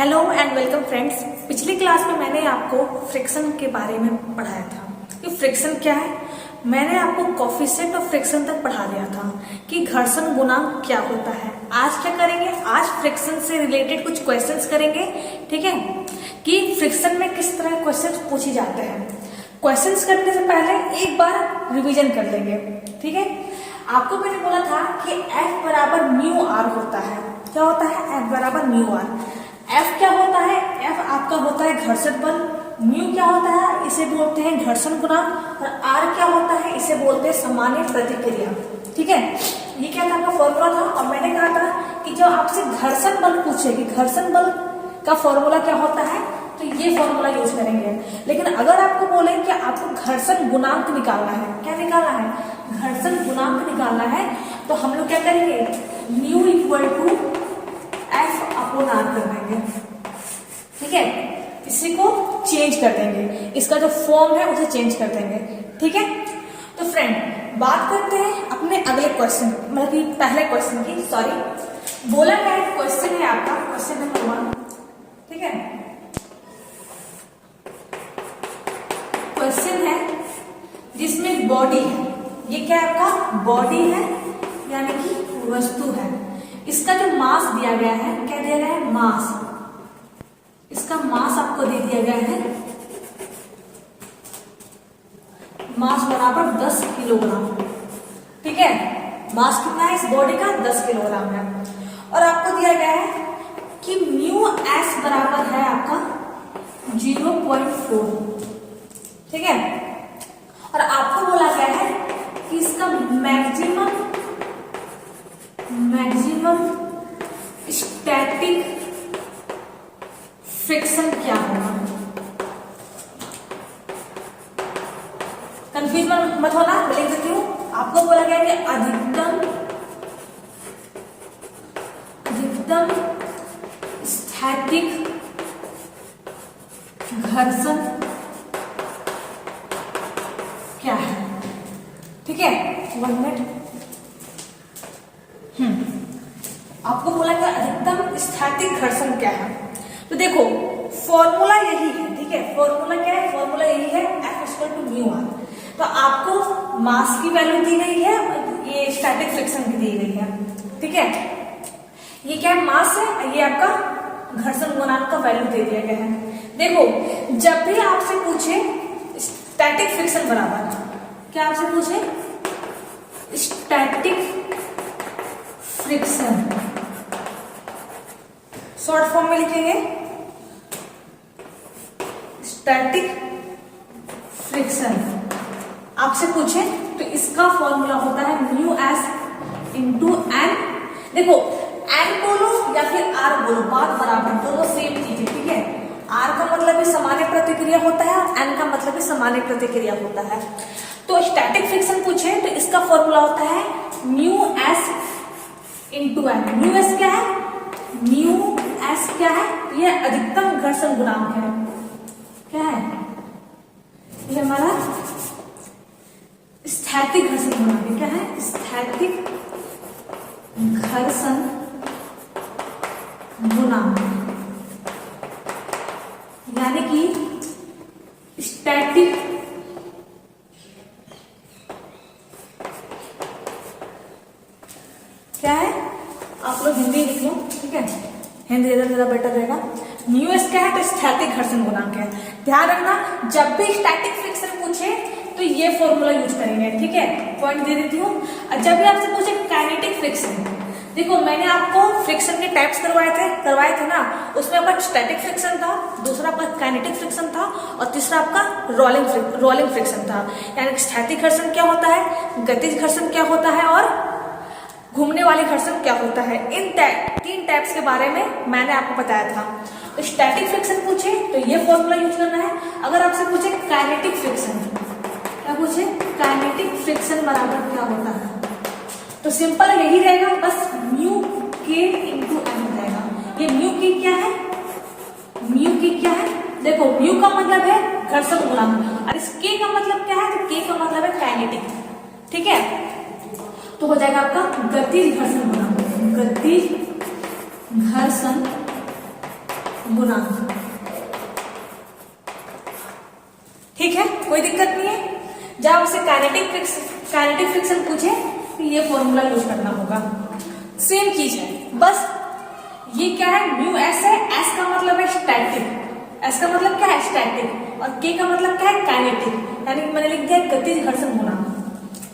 Hello and welcome friends. पिछली class में मैंने आपको फ्रिक्शन के बारे में पढ़ाया था कि फ्रिक्शन क्या है। मैंने आपको कोफिशिएंट ऑफ फ्रिक्शन तक पढ़ा दिया था कि घर्षण गुणांक क्या होता है। आज क्या करेंगे, आज फ्रिक्शन से रिलेटेड कुछ क्वेश्चंस करेंगे, ठीक है, कि फ्रिक्शन में किस तरह क्वेश्चंस पूछे जाते हैं। क्वेश्चंस करने से पहले एक बार रिवीजन कर लेंगे, ठीक है। आपको मैंने बोला था कि F बराबर म्यू आर होता है। क्या होता है? F बराबर म्यू आर। F क्या होता है? F आपका होता है घर्षण बल। म्यू क्या होता है? इसे बोलते हैं घर्षण गुणांक। और R क्या होता है? इसे बोलते हैं सामान्य प्रतिक्रिया, ठीक है। ये क्या था? आपका फॉर्मूला था। और मैंने कहा था कि जब आपसे घर्षण बल पूछे कि घर्षण बल का फॉर्मूला क्या होता है, तो ये फॉर्मूला यूज करेंगे। लेकिन अगर आपको बोले कि आपको घर्षण गुणांक निकालना है, क्या निकालना है? घर्षण गुणांक निकालना है, तो हम लोग क्या करेंगे? Mu equal to F upon R कर देंगे, ठीक है। इसी को चेंज कर देंगे, इसका जो फॉर्म है उसे चेंज कर देंगे, ठीक है। तो फ्रेंड, बात करते हैं अपने अगले क्वेश्चन, मतलब कि पहले क्वेश्चन की। सॉरी, बोला क्या है? क्वेश्चन है आपका क्वेश्चन नंबर 1, ठीक है। क्वेश्चन है जिसमें बॉडी है। ये क्या है? आपका बॉडी है, यानी कि वस्तु है। इसका जो मास दिया गया है, क्या दिया गया है? मास। इसका मास आपको दे दिया गया है, मास बराबर 10 किलोग्राम, ठीक है। मास कितना है इस बॉडी का? 10 किलोग्राम है। और आपको दिया गया है कि म्यू एस बराबर है आपका 0.4, ठीक है। और आपको बोला गया है कि इसका मैक्सिमम स्टैटिक फ्रिक्शन क्या होगा। कंफ्यूज मत होना, मैं लिख देती हूं। आपको बोला गया कि अधिकतम स्थैतिक घर्षण क्या है, ठीक है। 1 मिनट। आपको बोला गया अधिकतम स्थैतिक घर्षण क्या है। तो देखो, फॉर्मूला यही है, ठीक है। फॉर्मूला क्या है? फॉर्मूला यही है, F equal to mu R. तो आपको मास की वैल्यू दी गई है, ये स्टैटिक फ्रिक्शन की दी गई है, ठीक है। ये क्या है? मास है, ये आपका घर्षण गुणांक का वैल्यू दे दिया गया है। देखो, जब भी आपसे पूछे स्टैटिक फ्रिक्शन बराबर, क्या आपसे पूछे? स्टैटिक फ्रिक्शन शॉर्ट फॉर्म में लिखेंगे, स्टैटिक फ्रिक्शन आपसे पूछे तो इसका फॉर्मूला होता है म्यू एस इंटू एन। देखो, एन बोलो या फिर आर बोलो, बात बराबर, दोनों सेम चीज है, ठीक है। आर का मतलब भी सामान्य प्रतिक्रिया होता है और एन का मतलब भी सामान्य प्रतिक्रिया होता है। तो स्टैटिक फ्रिक्शन पूछे तो इसका फॉर्मूला होता है mu S into N. Mu S क्या है? म्यू एस क्या है? ये अधिकतम घर्षण गुणांक है। क्या है ये? हमारा स्थैतिक घर्षण गुणांक है। क्या है? स्थैतिक घर्षण गुणांक, यानी कि स्टैटिक क्या है? आप लोग हिंदी लिख लो, ठीक है। हिंदी ज्यादा बेटर रहेगा। म्यू एस क्या है? तो स्थैतिक घर्षण गुणांक है। ध्यान रखना, जब भी स्टैटिक फ्रिक्शन पूछे तो ये फॉर्मूला यूज करेंगे, ठीक है। पॉइंट दे देती हूँ। और जब भी आपसे पूछे काइनेटिक फ्रिक्शन, देखो मैंने आपको फ्रिक्शन के टाइप्स करवाए थे ना। उसमें आपका स्टैटिक फ्रिक्शन था, दूसरा आपका काइनेटिक फ्रिक्शन था, और तीसरा आपका रोलिंग फ्रिक्शन था। यानी स्थैतिक घर्षण क्या होता है, गतिज घर्षण क्या होता है, और घूमने वाली घर्षण क्या होता है। इन 3 टाइप्स के बारे में मैंने आपको बताया था। तो स्टैटिक फ्रिक्शन पूछे तो ये फॉर्मूला यूज करना है। अगर आपसे पूछे काइनेटिक फ्रिक्शन, क्या पूछे? काइनेटिक फ्रिक्शन बराबर क्या होता है, तो सिंपल यही रहेगा, बस म्यू के इंटू एन हो जाएगा। ये म्यू की क्या है? म्यू की क्या है? देखो, म्यू का मतलब है घर्षण गुणांक, और इस के का मतलब क्या है? तो के का मतलब है काइनेटिक, ठीक है। तो हो जाएगा आपका गतिज घर्षण गुणांक, गतिज घर्षण गुणांक। ठीक है, कोई दिक्कत नहीं है। जब आपसे काइनेटिक फ्रिक्शन पूछे तो ये फॉर्मूला यूज करना होगा। सेम चीज है, बस ये क्या है, म्यू एस है। एस का मतलब है स्टैटिक, एस का मतलब क्या है, स्टैटिक, और के का मतलब क्या है, काइनेटिक, यानी मैंने लिख दिया गतिज घर्षण गुणांक।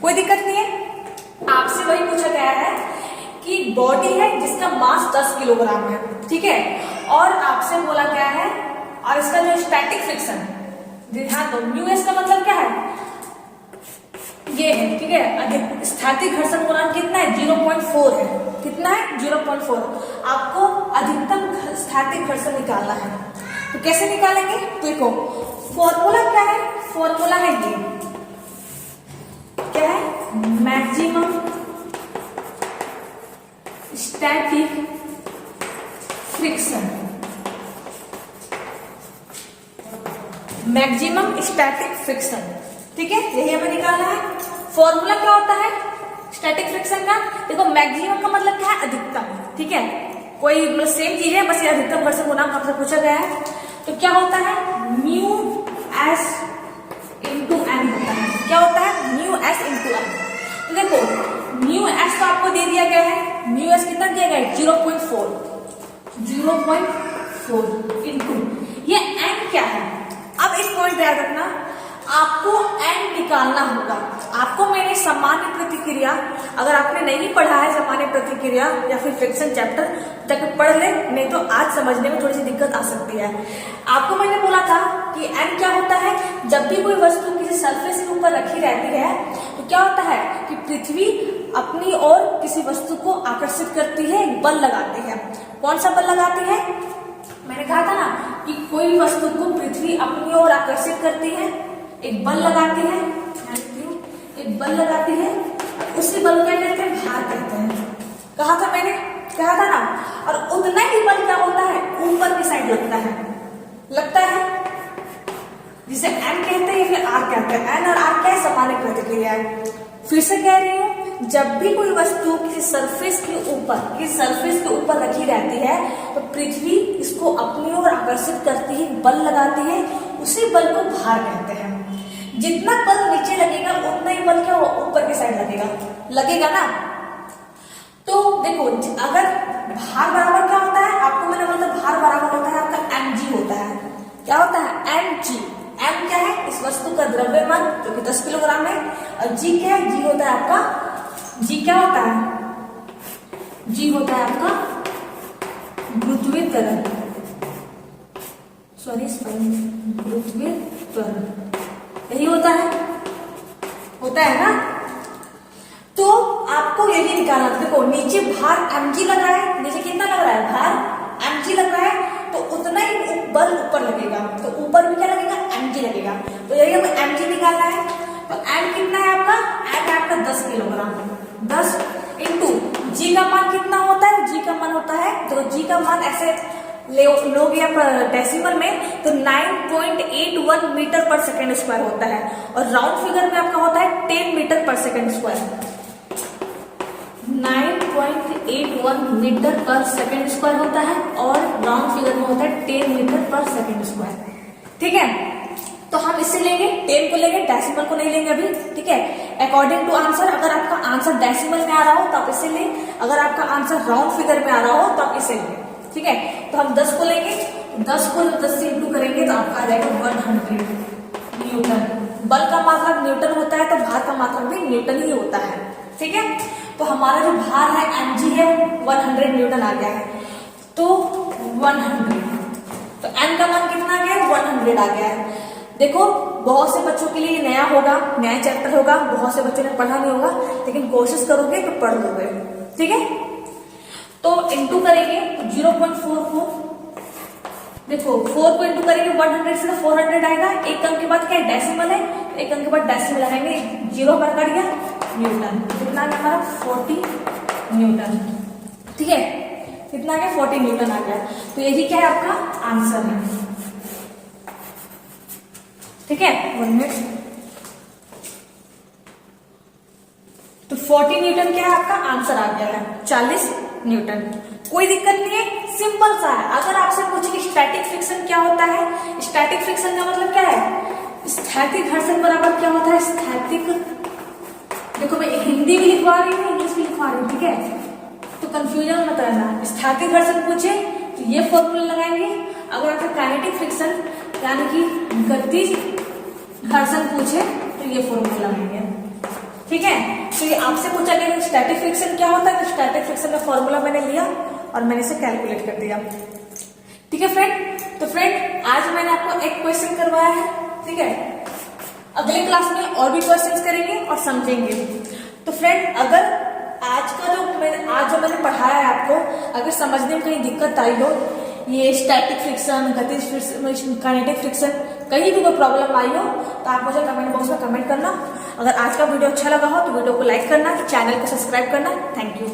कोई दिक्कत नहीं है। आपसे वही पूछा गया है कि बॉडी है जिसका मास 10 किलोग्राम है, ठीक है, और आपसे बोला गया है, और इसका जो स्टैटिक फ्रिक्शन, ध्यान दो, म्यू एस का मतलब क्या है, ये है, ठीक है। स्थैतिक घर्षण गुणांक कितना है, 0.4 है। कितना है, 0.4। आपको अधिकतम स्थैतिक घर्षण निकालना है, तो कैसे निकालेंगे, तो देखो फॉर्मूला क्या है, फॉर्मूला है ये, क्या है, maximum static friction, maximum static friction, ठीक है, यही हमें निकालना है। फॉर्मूला क्या होता है स्टैटिक फ्रिक्शन का, देखो मैक्सिमम का मतलब क्या है, अधिकतम, ठीक है, कोई मतलब सेम चीज है, बस ये अधिकतम घर्षण गुणांक आपसे पूछा गया है। तो क्या होता है, म्यू एस इंटू एन होता है। क्या होता है, म्यू एस इंटू एन। तो देखो म्यू एस तो आपको दे दिया गया है, म्यू एस कितना दिया गया है, 0.4 इंटू ये एन क्या है। अब एक पॉइंट याद रखना, आपको एन निकालना होगा। आपको मैंने सामान्य प्रतिक्रिया, अगर आपने नहीं पढ़ा है सामान्य प्रतिक्रिया या फिर फ्रिक्शन चैप्टर, तक पढ़ ले, नहीं तो आज समझने में थोड़ी सी दिक्कत आ सकती है। आपको मैंने बोला था कि एन क्या होता है, जब भी कोई वस्तु किसी सरफेस के ऊपर रखी रहती है तो क्या होता है कि पृथ्वी अपनी ओर किसी वस्तु को आकर्षित करती है, एक बल लगाती है। कौन सा बल लगाती है, मैंने कहा था ना कि कोई वस्तु को पृथ्वी अपनी ओर आकर्षित करती है, एक बल लगाती है, एक बल लगाती है, उसी बल को क्या कहते हैं, भार कहते हैं। कहा था मैंने, कहा था ना, और उतना ही बल क्या होता है, ऊपर की साइड लगता है, जिसे एन कहते हैं या फिर आर कहते हैं। एन और आर क्या है, सामान्य प्रतिक्रिया है। फिर से कह रही हूं, जब भी कोई वस्तु किसी सरफेस के ऊपर रखी रहती है तो पृथ्वी इसको अपनी ओर आकर्षित करती है, बल लगाती है, उसी बल को भार कहते हैं। जितना बल नीचे लगेगा उतना ही बल क्या ऊपर की साइड लगेगा ना। तो देखो, अगर भार बराबर क्या होता है, आपको मैंने बोला भार बराबर होता है आपका mg होता है। क्या होता है, mg। m क्या है, इस वस्तु का द्रव्यमान जो कि 10 किलोग्राम है, और g क्या है, g होता है आपका, g क्या होता है, g होता है आपका गुरुत्वीय त्वरण, गुरुत्वीय त्वरण, यही होता है ना। तो आपको यही निकालना, देखो नीचे भार mg लग रहा है, नीचे कितना लग रहा है, भार mg लग रहा है, तो उतना ही बल ऊपर लगेगा, तो ऊपर भी क्या लगेगा, mg लगेगा। तो यही हमें mg निकालना है। तो m कितना है आपका, m है आपका 10 किलोग्राम, 10 इंटू g का मान कितना होता है, g का मान होता है, तो g का मान ऐसे लोगे आप डेसिमल में तो 9.81 मीटर पर सेकेंड स्क्वायर होता है, और राउंड फिगर में आपका होता है 10 मीटर पर सेकेंड स्क्वायर। 9.81 मीटर पर सेकेंड स्क्वायर होता है, और राउंड फिगर में होता है 10 मीटर पर सेकेंड स्क्वायर। ठीक है, तो हम इससे लेंगे, 10 को लेंगे, डेसिमल को नहीं लेंगे अभी। ठीक है, अकॉर्डिंग टू आंसर, अगर आपका आंसर डेसिमल में आ रहा हो तो आप इसे लें, अगर आपका आंसर राउंड फिगर में आ रहा हो तो आप इसे लें। ठीक है, तो हम 10 को लेंगे, 10 को 10 से इंटू करेंगे तो आपका आ जाएगा 100 न्यूटन। बल का मात्रक न्यूटन होता है तो भार का मात्रक भी न्यूटन ही होता है। ठीक है, तो हमारा जो भार है mg है 100 न्यूटन आ गया है, तो 100, तो n का मान कितना आ गया है, 100 आ गया है। देखो, बहुत से बच्चों के लिए ये नया होगा, नया चैप्टर होगा, बहुत से बच्चों ने पढ़ा नहीं होगा, लेकिन कोशिश करोगे तो पढ़ लोगे। ठीक है, तो इंटू करेंगे तो 0.4 को, देखो 4 को इंटू करेंगे 100 से तो 400 आएगा। एक अंक के बाद क्या है, डेसिमल है, एक अंक के बाद डेसिमल लगाएंगे, 0 पर कट गया, न्यूटन। कितना आ गया हमारा, 40 न्यूटन। ठीक है, कितना आ गया, 40 न्यूटन आ गया। तो यही क्या है, आपका आंसर है। ठीक है, 1 मिनट। तो 40 न्यूटन क्या है, आपका आंसर आ गया है, 40 न्यूटन। कोई दिक्कत नहीं है, सिंपल सा है। अगर आपसे पूछे कि स्टैटिक फ्रिक्शन क्या होता है, स्टैटिक फ्रिक्शन का मतलब क्या है, स्थैतिक घर्षण बराबर क्या होता है, स्थैतिक, देखो मैं हिंदी भी लिखवा रही हूँ, इंग्लिश भी लिखवा रही हूँ, ठीक है, तो कंफ्यूजन मत रहना। स्थैतिक घर्षण पूछे तो ये फॉर्मूला लगाएंगे। अगर आपसे काइनेटिक फ्रिक्शन यानी कि गतिज घर्षण पूछे तो ये फॉर्मूला लगाएंगे, ठीक है। तो ये आपसे पूछा गया स्टैटिक फ्रिक्शन क्या होता है, तो स्टैटिक फ्रिक्शन का फॉर्मूला मैंने लिया और मैंने इसे कैलकुलेट कर दिया, ठीक है फ्रेंड। तो फ्रेंड आज मैंने आपको एक क्वेश्चन करवाया है, ठीक है। अगले क्लास में और भी क्वेश्चंस करेंगे और समझेंगे। तो फ्रेंड अगर आज जो मैंने पढ़ाया है आपको, अगर समझने में कहीं दिक्कत आई हो, ये स्टैटिक फ्रिक्शन, गतिज फ्रिक्शन, काइनेटिक फ्रिक्शन, कहीं भी कोई प्रॉब्लम आई हो तो आप मुझे कमेंट बॉक्स में कमेंट करना। अगर आज का वीडियो अच्छा लगा हो तो वीडियो को लाइक करना, चैनल को सब्सक्राइब करना। Thank you.